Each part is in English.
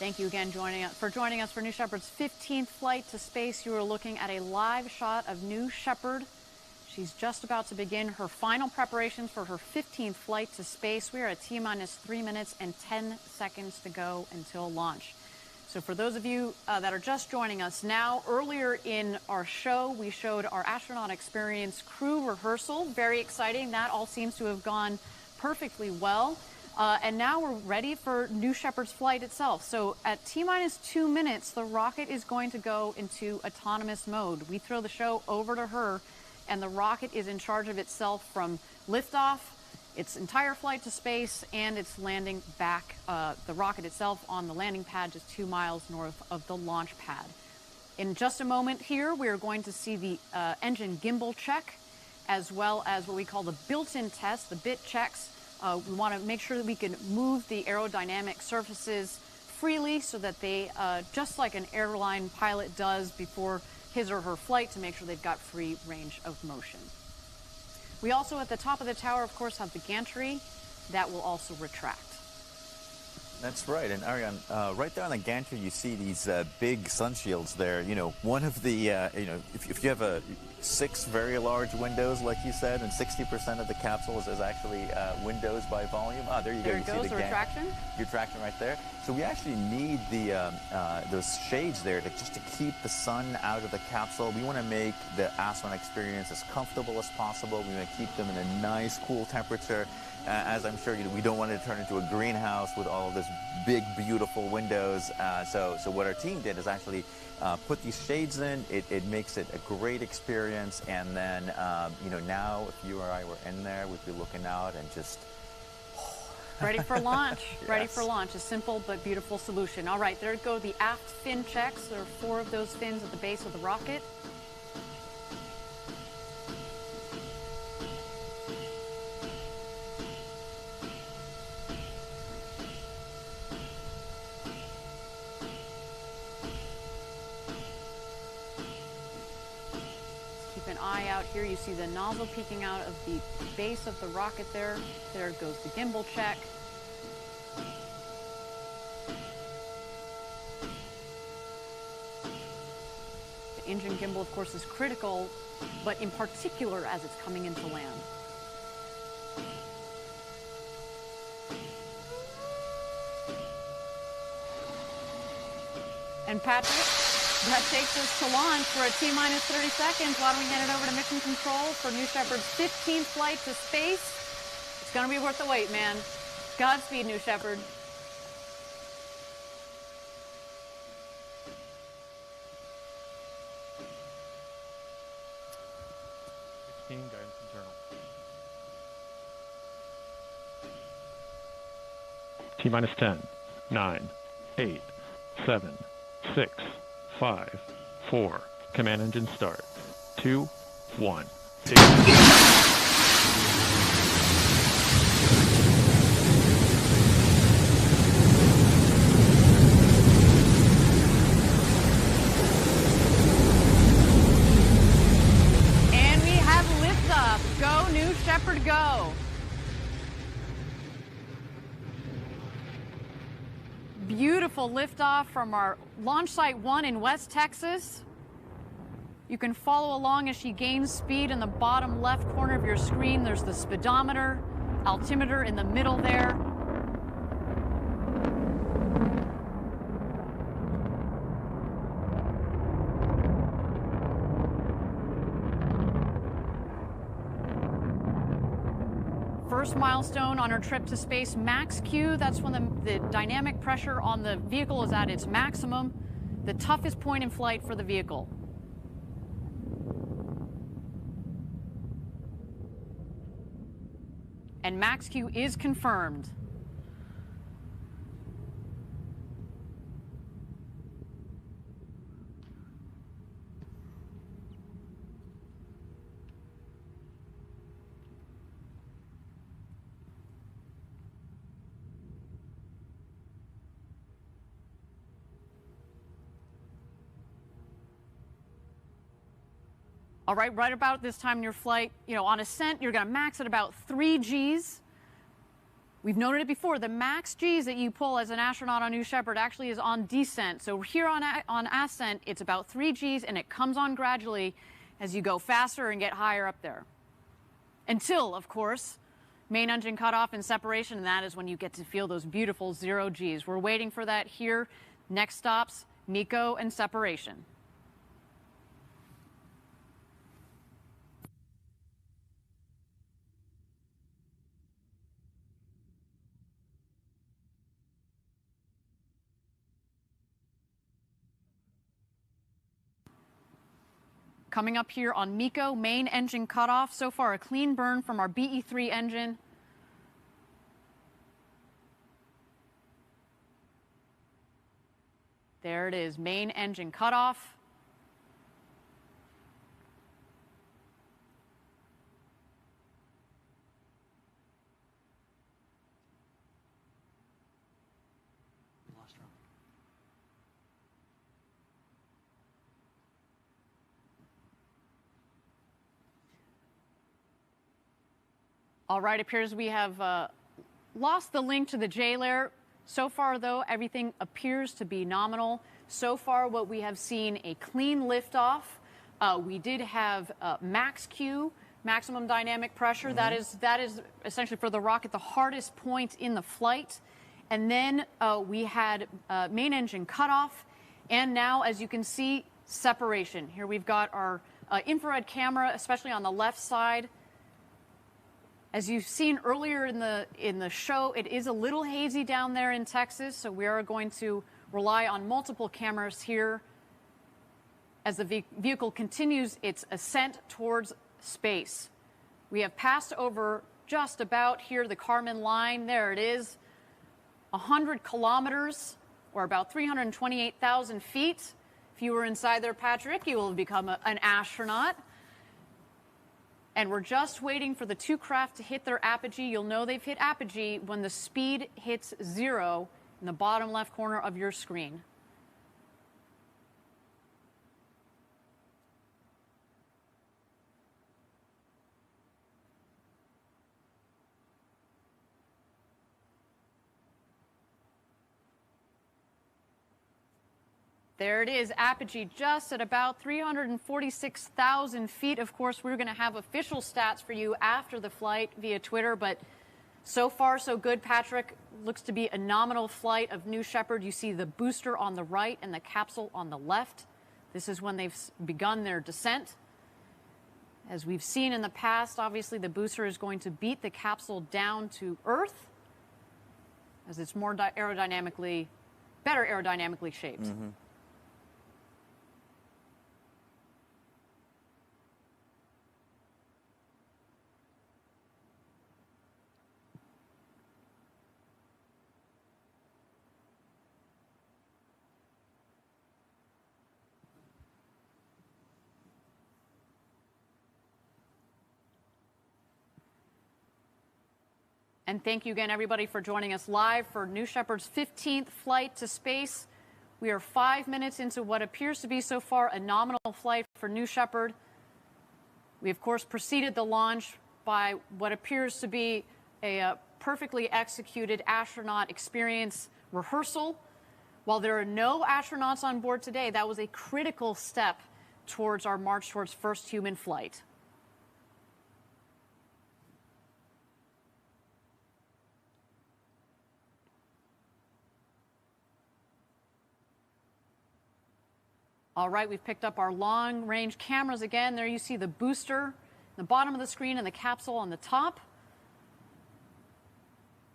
Thank you again for joining us for New Shepard's 15th flight to space. You are looking at a live shot of New Shepard. She's just about to begin her final preparations for her 15th flight to space. We are at T-minus 3 minutes and 10 seconds to go until launch. So for those of you that are just joining us now, earlier in our show, we showed our astronaut experience crew rehearsal. Very exciting. That all seems to have gone perfectly well. And now we're ready for New Shepard's flight itself. So at T-minus 2 minutes, the rocket is going to go into autonomous mode. We throw the show over to her, and the rocket is in charge of itself from liftoff, its entire flight to space, and its landing back, the rocket itself on the landing pad just 2 miles north of the launch pad. In just a moment here, we are going to see the engine gimbal check, as well as what we call the built-in test, the bit checks. We want to make sure that we can move the aerodynamic surfaces freely so that they, just like an airline pilot does before his or her flight, to make sure they've got free range of motion. We also, at the top of the tower, of course, have the gantry that will also retract. That's right. And Ariane, right there on the gantry, you see these big sun shields there. You know, one of the, if you have 6 very large windows, like you said, and 60% of the capsule is actually windows by volume. Ah, there you go. There it goes, the retraction. Retraction right there. So we actually need those shades there just to keep the sun out of the capsule. We want to make the astronaut experience as comfortable as possible. We want to keep them in a nice, cool temperature. As I'm sure we don't want it to turn into a greenhouse with all of this big, beautiful windows. So what our team did is actually put these shades in. It makes it a great experience. And then, now if you or I were in there, we'd be looking out and just... Ready for launch. Yes. Ready for launch. A simple but beautiful solution. All right, there go the aft fin checks. There are 4 of those fins at the base of the rocket. An eye out here. You see the nozzle peeking out of the base of the rocket there. There goes the gimbal check. The engine gimbal, of course, is critical, but in particular as it's coming into land. And Patrick, that takes us to launch for a T-minus 30 seconds. Why don't we hand it over to Mission Control for New Shepard's 15th flight to space? It's going to be worth the wait, man. Godspeed, New Shepard. Guidance internal. T-minus 10, 9, 8, 7, 6, 5, 4. Command engine start. 2, 1. And we have liftoff. Go, New Shepard, go. Beautiful liftoff from our launch site 1 in West Texas. You can follow along as she gains speed in the bottom left corner of your screen. There's the speedometer, altimeter in the middle there. First milestone on her trip to space, max Q. That's when the dynamic pressure on the vehicle is at its maximum, the toughest point in flight for the vehicle. And max Q is confirmed. All right, right about this time in your flight, on ascent, you're going to max at about 3 Gs. We've noted it before, the max G's that you pull as an astronaut on New Shepard actually is on descent. So here on ascent, it's about 3 G's, and it comes on gradually as you go faster and get higher up there. Until, of course, main engine cutoff and separation, and that is when you get to feel those beautiful 0 G's. We're waiting for that here. Next stops, MECO and separation. Coming up here on MECO, main engine cutoff. So far, a clean burn from our BE-3 engine. There it is, main engine cutoff. All right, appears we have lost the link to the J layer. So far, though, everything appears to be nominal. So far, what we have seen, a clean liftoff. We did have max Q, maximum dynamic pressure. Mm-hmm. That is essentially for the rocket the hardest point in the flight. And then we had main engine cutoff. And now, as you can see, separation. Here we've got our infrared camera, especially on the left side. As you've seen earlier in the show, it is a little hazy down there in Texas, so we are going to rely on multiple cameras here as the vehicle continues its ascent towards space. We have passed over just about here the Kármán line. There it is, 100 kilometers, or about 328,000 feet. If you were inside there, Patrick, you will have become an astronaut. And we're just waiting for the 2 craft to hit their apogee. You'll know they've hit apogee when the speed hits 0 in the bottom left corner of your screen. There it is, apogee just at about 346,000 feet. Of course, we're going to have official stats for you after the flight via Twitter, but so far so good, Patrick. Looks to be a nominal flight of New Shepard. You see the booster on the right and the capsule on the left. This is when they've begun their descent. As we've seen in the past, obviously the booster is going to beat the capsule down to Earth as it's more better aerodynamically shaped. Mm-hmm. And thank you again, everybody, for joining us live for New Shepard's 15th flight to space. We are 5 minutes into what appears to be so far a nominal flight for New Shepard. We, of course, preceded the launch by what appears to be a perfectly executed astronaut experience rehearsal. While there are no astronauts on board today, that was a critical step towards our march towards first human flight. All right, we've picked up our long-range cameras again. There you see the booster, the bottom of the screen, and the capsule on the top.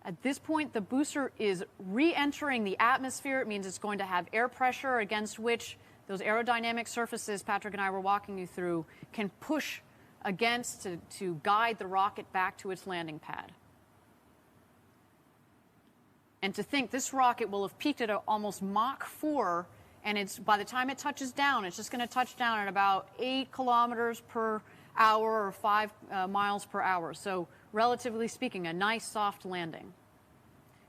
At this point, the booster is re-entering the atmosphere. It means it's going to have air pressure against which those aerodynamic surfaces Patrick and I were walking you through can push against to guide the rocket back to its landing pad. And to think this rocket will have peaked at almost Mach 4, and it's, by the time it touches down, it's just going to touch down at about 8 kilometers per hour or 5 miles per hour. So relatively speaking, a nice soft landing.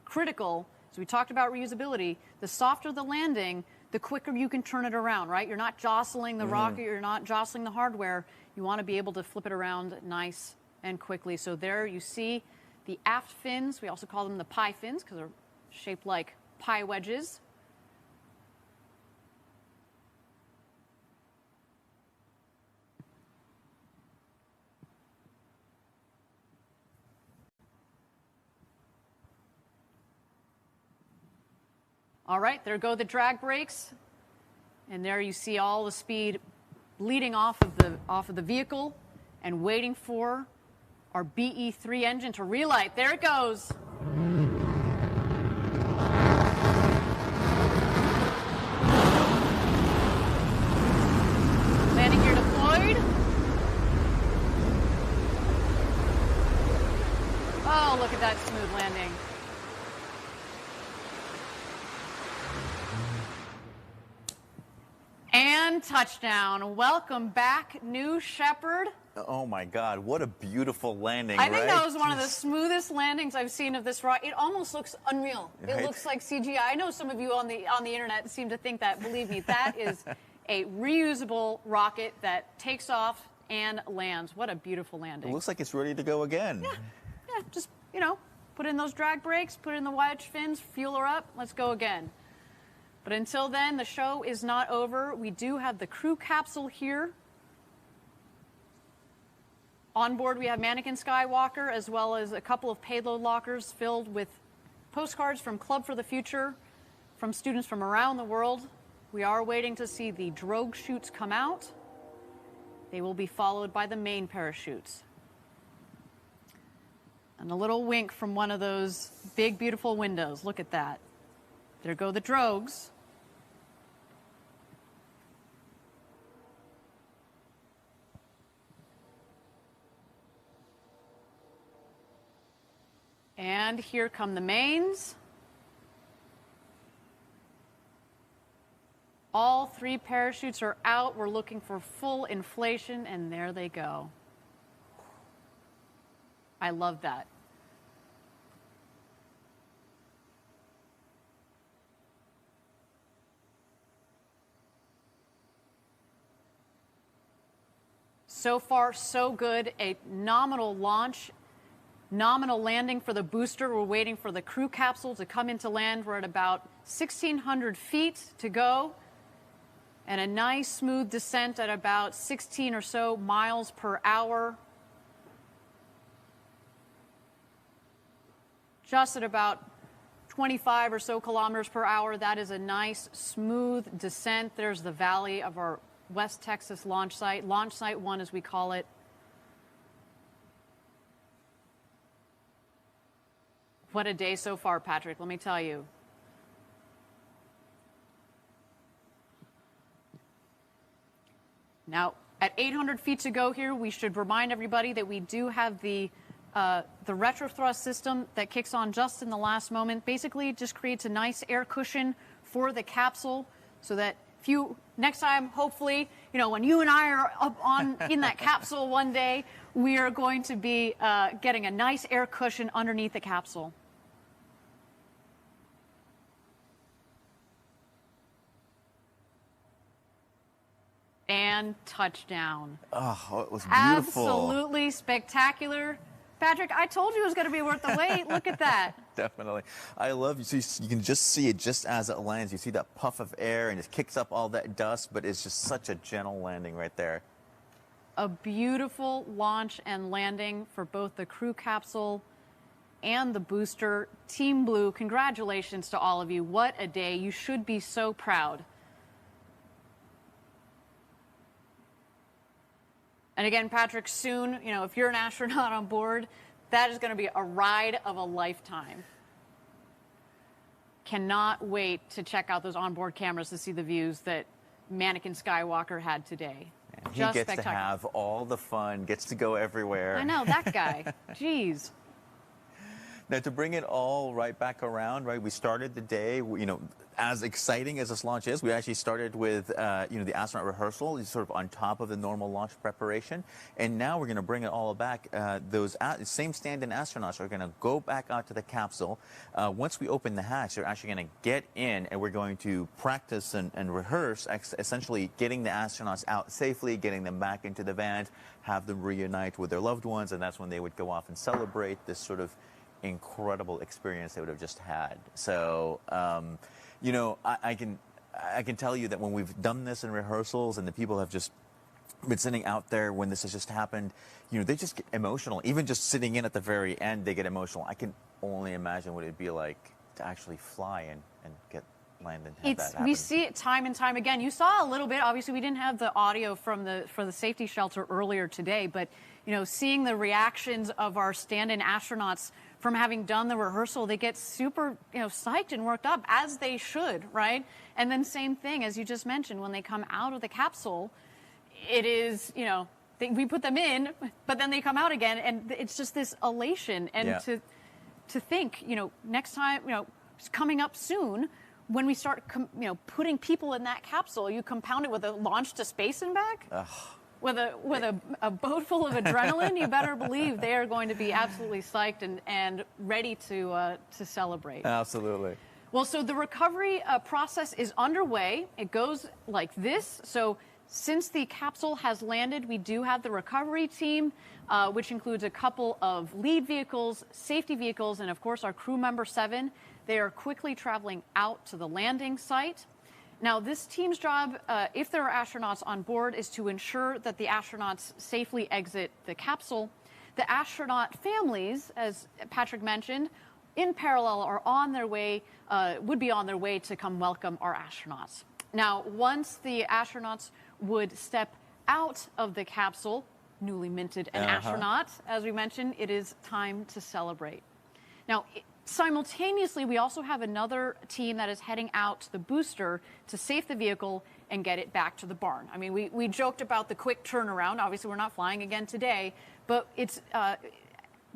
Critical, as we talked about reusability, the softer the landing, the quicker you can turn it around, right? You're not jostling the rocket, you're not jostling the hardware. You want to be able to flip it around nice and quickly. So there you see the aft fins. We also call them the pie fins because they're shaped like pie wedges. All right, there go the drag brakes. And there you see all the speed bleeding off of the vehicle and waiting for our BE3 engine to relight. There it goes. Landing gear deployed. Oh, look at that smooth landing. And touchdown. Welcome back, New Shepard. Oh my God, what a beautiful landing, I think right? that was one of the smoothest landings I've seen of this rocket. It almost looks unreal. It Right. looks like CGI. I know some of you on the internet seem to think that. Believe me, that is a reusable rocket that takes off and lands. What a beautiful landing. It looks like it's ready to go again. Yeah, just, put in those drag brakes, put in the wedge fins, fuel her up, let's go again. But until then, the show is not over. We do have the crew capsule here. On board, we have Mannequin Skywalker, as well as a couple of payload lockers filled with postcards from Club for the Future, from students from around the world. We are waiting to see the drogue chutes come out. They will be followed by the main parachutes. And a little wink from one of those big, beautiful windows. Look at that. There go the drogues. And here come the mains. All 3 parachutes are out. We're looking for full inflation, and there they go. I love that. So far, so good. A nominal launch. Nominal landing for the booster. We're waiting for the crew capsule to come into land. We're at about 1,600 feet to go. And a nice smooth descent at about 16 or so miles per hour. Just at about 25 or so kilometers per hour. That is a nice smooth descent. There's the valley of our West Texas launch site. Launch Site 1, as we call it. What a day so far, Patrick, let me tell you. Now, at 800 feet to go here, we should remind everybody that we do have the retro thrust system that kicks on just in the last moment. Basically, it just creates a nice air cushion for the capsule so that if you, next time, hopefully, when you and I are up in that capsule one day, we are going to be getting a nice air cushion underneath the capsule. And touchdown. Oh, it was beautiful. Absolutely spectacular. Patrick, I told you it was going to be worth the wait. Look at that. Definitely. I love you. You can just see it just as it lands. You see that puff of air and it kicks up all that dust, but it's just such a gentle landing right there. A beautiful launch and landing for both the crew capsule and the booster. Team Blue, congratulations to all of you. What a day. You should be so proud. And again, Patrick, soon, if you're an astronaut on board, that is going to be a ride of a lifetime. Cannot wait to check out those onboard cameras to see the views that Mannequin Skywalker had today. And he gets to have all the fun, gets to go everywhere. I know, that guy. Jeez. Now, to bring it all right back around, right, we started the day, as exciting as this launch is, we actually started with, the astronaut rehearsal, sort of on top of the normal launch preparation. And now we're going to bring it all back. Those same stand-in astronauts are going to go back out to the capsule. Once we open the hatch, they're actually going to get in, and we're going to practice and rehearse, essentially getting the astronauts out safely, getting them back into the van, have them reunite with their loved ones, and that's when they would go off and celebrate this sort of incredible experience they would have just had. So, you know, I can tell you that when we've done this in rehearsals and the people have just been sitting out there when this has just happened, you know, they just get emotional. Even just sitting in at the very end, they get emotional. I can only imagine what it'd be like to actually fly and get land and have that happen. We see it time and time again. You saw a little bit. Obviously, we didn't have the audio from the safety shelter earlier today, but you know, seeing the reactions of our stand-in astronauts from having done the rehearsal, they get super, you know, psyched and worked up, as they should, right? And then same thing, as you just mentioned, when they come out of the capsule, it is, you know, we put them in, but then they come out again, and it's just this elation. And to think, you know, next time, you know, it's coming up soon, when we start, you know, putting people in that capsule, you compound it with a launch to space and back. Ugh. With a boat full of adrenaline, you better believe they are going to be absolutely psyched and ready to celebrate. Absolutely. Well, so the recovery process is underway. It goes like this. So since the capsule has landed, we do have the recovery team, which includes a couple of lead vehicles, safety vehicles, and of course our crew member 7. They are quickly traveling out to the landing site. Now, this team's job, if there are astronauts on board, is to ensure that the astronauts safely exit the capsule. The astronaut families, as Patrick mentioned, in parallel are on their way, would be on their way to come welcome our astronauts. Now, once the astronauts would step out of the capsule, newly minted an astronaut, as we mentioned, it is time to celebrate. Now, simultaneously, we also have another team that is heading out to the booster to safe the vehicle and get it back to the barn. I mean, we joked about the quick turnaround. Obviously, we're not flying again today, but it's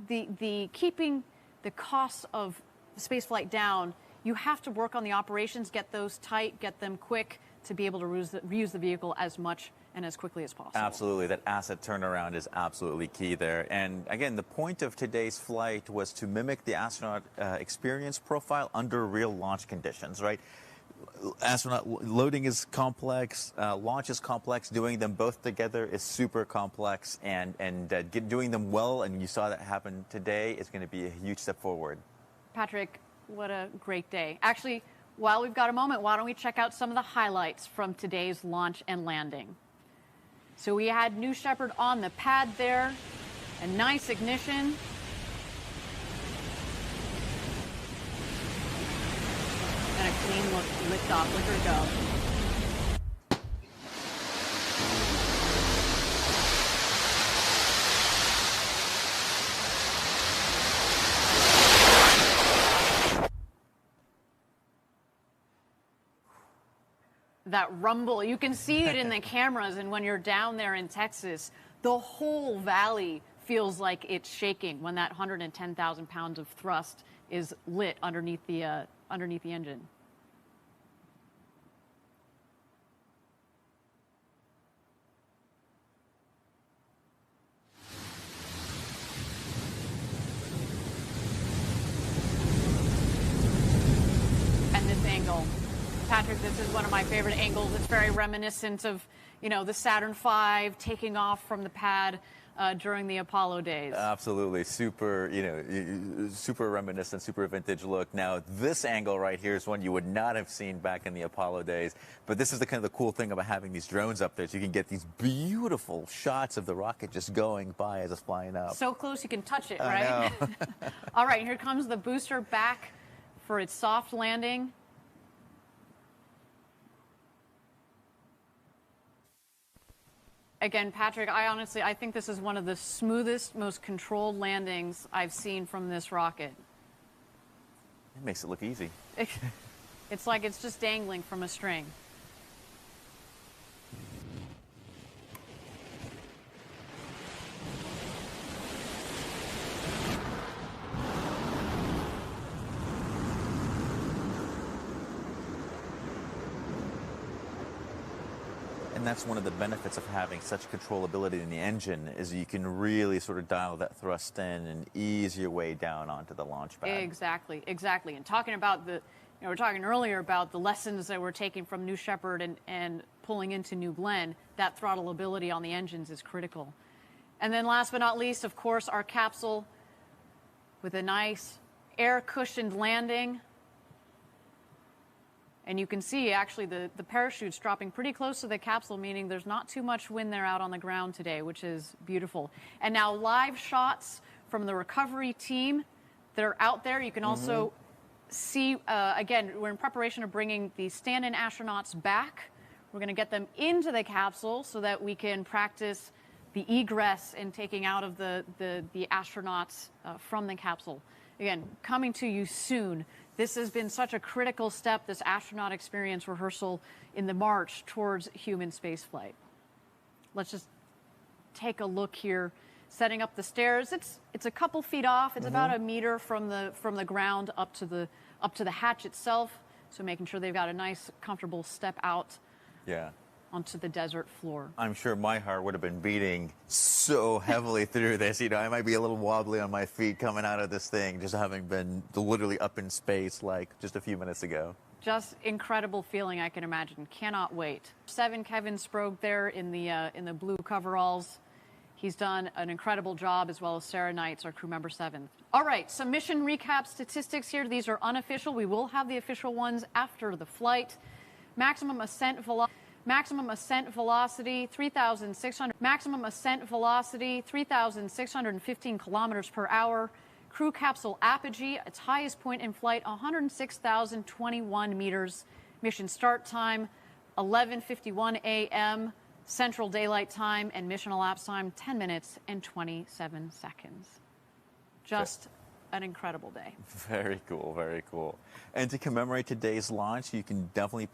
the keeping the costs of space flight down. You have to work on the operations, get those tight, get them quick to be able to reuse the vehicle as much and as quickly as possible. Absolutely. That asset turnaround is absolutely key there. And again, the point of today's flight was to mimic the astronaut experience profile under real launch conditions, right? Astronaut loading is complex, launch is complex, doing them both together is super complex, and doing them well, and you saw that happen today, is going to be a huge step forward. Patrick, what a great day. Actually, while we've got a moment, why don't we check out some of the highlights from today's launch and landing. So we had New Shepard on the pad there, a nice ignition. And a clean lift off. Look her go. That rumble, you can see it in the cameras, and when you're down there in Texas, the whole valley feels like it's shaking when that 110,000 pounds of thrust is lit underneath the engine. And this angle. Patrick, this is one of my favorite angles. It's very reminiscent of, you know, the Saturn V taking off from the pad during the Apollo days. Absolutely. Super, you know, super reminiscent, super vintage look. Now, this angle right here is one you would not have seen back in the Apollo days. But this is the kind of the cool thing about having these drones up there. So you can get these beautiful shots of the rocket just going by as it's flying up. So close you can touch it, right? I know. All right, here comes the booster back for its soft landing. Again, Patrick, I think this is one of the smoothest, most controlled landings I've seen from this rocket. It makes it look easy. It's like it's just dangling from a string. And that's one of the benefits of having such controllability in the engine, is you can really sort of dial that thrust in and ease your way down onto the launch pad. Exactly, exactly. And talking about the, you know, we were talking earlier about the lessons that we're taking from New Shepard and pulling into New Glenn. That throttle ability on the engines is critical. And then last but not least, of course, our capsule with a nice air-cushioned landing. And you can see, actually, the parachute's dropping pretty close to the capsule, meaning there's not too much wind there out on the ground today, which is beautiful. And now live shots from the recovery team that are out there. You can also see, again, we're in preparation of bringing the stand-in astronauts back. We're going to get them into the capsule so that we can practice the egress and taking out of the astronauts from the capsule. Again, coming to you soon. This has been such a critical step, this astronaut experience rehearsal in the march towards human spaceflight. Let's just take a look here. Setting up the stairs. It's a couple feet off. It's about a meter from the ground up to the hatch itself. So making sure they've got a nice, comfortable step out. Yeah. Onto the desert floor. I'm sure my heart would have been beating so heavily through this. You know, I might be a little wobbly on my feet coming out of this thing, just having been literally up in space like just a few minutes ago. Just incredible feeling, I can imagine. Cannot wait. 7, Kevin Sprogge there in the blue coveralls. He's done an incredible job, as well as Sarah Knights, our crew member 7. All right, some mission recap statistics here. These are unofficial. We will have the official ones after the flight. Maximum ascent velocity. Maximum ascent velocity 3,600. Maximum ascent velocity 3,615 kilometers per hour. Crew capsule apogee, its highest point in flight, 106,021 meters. Mission start time 11:51 a.m. Central Daylight Time, and mission elapsed time 10 minutes and 27 seconds. Just an incredible day. Very cool, very cool. And to commemorate today's launch, you can definitely